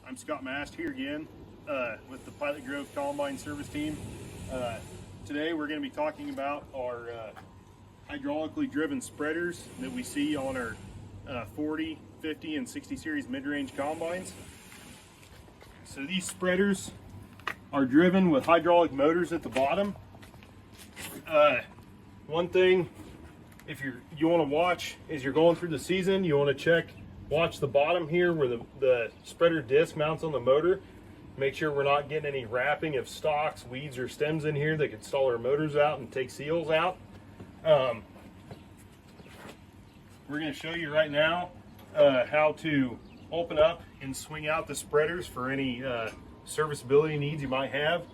I'm Scott Mast here again with the Pilot Grove Combine Service Team. Today we're going to be talking about our hydraulically driven spreaders that we see on our 40, 50, and 60 series mid-range combines. So these spreaders are driven with hydraulic motors at the bottom. One thing, if you want to watch as you're going through the season, you want to watch the bottom here where the spreader disc mounts on the motor. Make sure we're not getting any wrapping of stalks, weeds, or stems in here that could stall our motors out and take seals out. We're going to show you right now how to open up and swing out the spreaders for any serviceability needs you might have.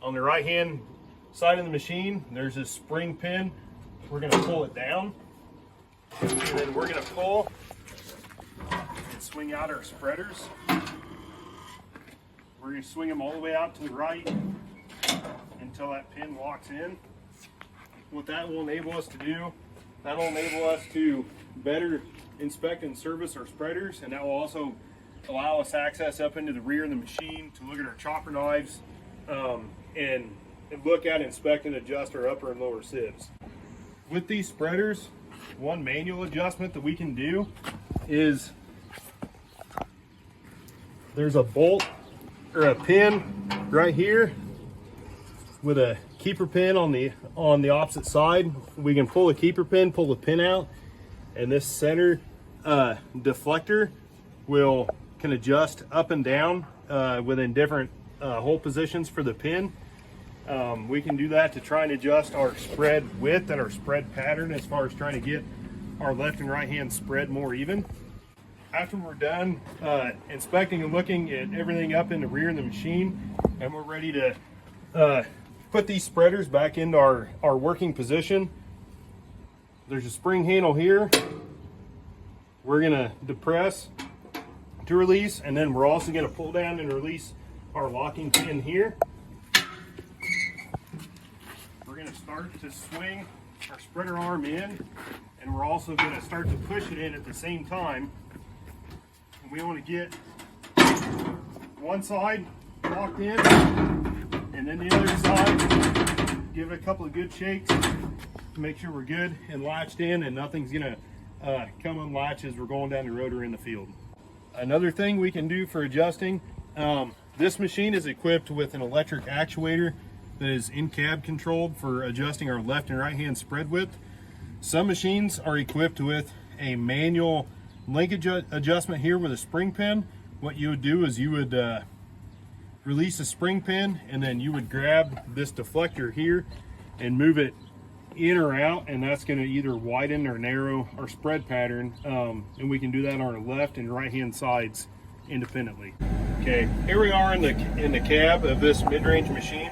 On the right hand side of the machine, there's this spring pin. We're going to pull it down, and then we're going to pull and swing out our spreaders. We're going to swing them all the way out to the right until that pin locks in. What that will enable us to do, that will enable us to better inspect and service our spreaders, and that will also allow us access up into the rear of the machine to look at our chopper knives and look at, inspect, and adjust our upper and lower sieves. With these spreaders, one manual adjustment that we can do is there's a bolt or a pin right here with a keeper pin on the opposite side. We can pull the keeper pin, pull the pin out, and this center deflector can adjust up and down within different hole positions for the pin. We can do that to try and adjust our spread width and our spread pattern as far as trying to get our left and right hand spread more even. After we're done inspecting and looking at everything up in the rear of the machine, and we're ready to put these spreaders back into our working position, there's a spring handle here. We're going to depress to release, and then we're also going to pull down and release our locking pin here. We're going to start to swing our spreader arm in, and we're also going to start to push it in at the same time. And we want to get one side locked in, and then the other side, give it a couple of good shakes to make sure we're good and latched in, and nothing's going to come unlatch as we're going down the road or in the field. Another thing we can do for adjusting, this machine is equipped with an electric actuator that is in-cab controlled for adjusting our left and right hand spread width. Some machines are equipped with a manual linkage adjustment here with a spring pin. What you would do is you would release the spring pin, and then you would grab this deflector here and move it in or out, and that's going to either widen or narrow our spread pattern, and we can do that on our left and right hand sides independently. Okay, here we are in the cab of this mid-range machine.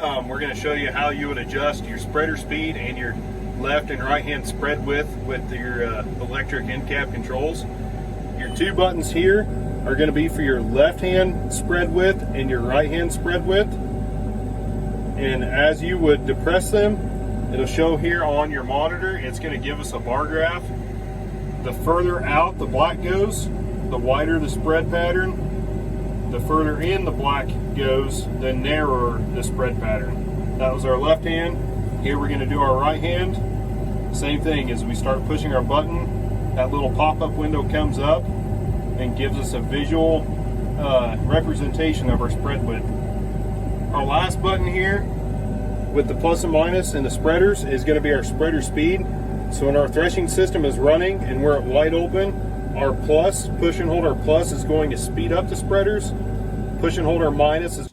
We're going to show you how you would adjust your spreader speed and your left and right hand spread width with your electric in-cab controls. Your two buttons here are going to be for your left hand spread width and your right hand spread width, and as you would depress them, it'll show here on your monitor. It's going to give us a bar graph. The further out the black goes, the wider the spread pattern. The further in the black goes, the narrower the spread pattern. That was our left hand. Here we're going to do our right hand. Same thing, as we start pushing our button, that little pop-up window comes up and gives us a visual representation of our spread width. Our last button here with the plus and minus and the spreaders is going to be our spreader speed. So when our threshing system is running and we're at wide open, our plus, push and hold our plus, is going to speed up the spreaders. Push and hold our minus is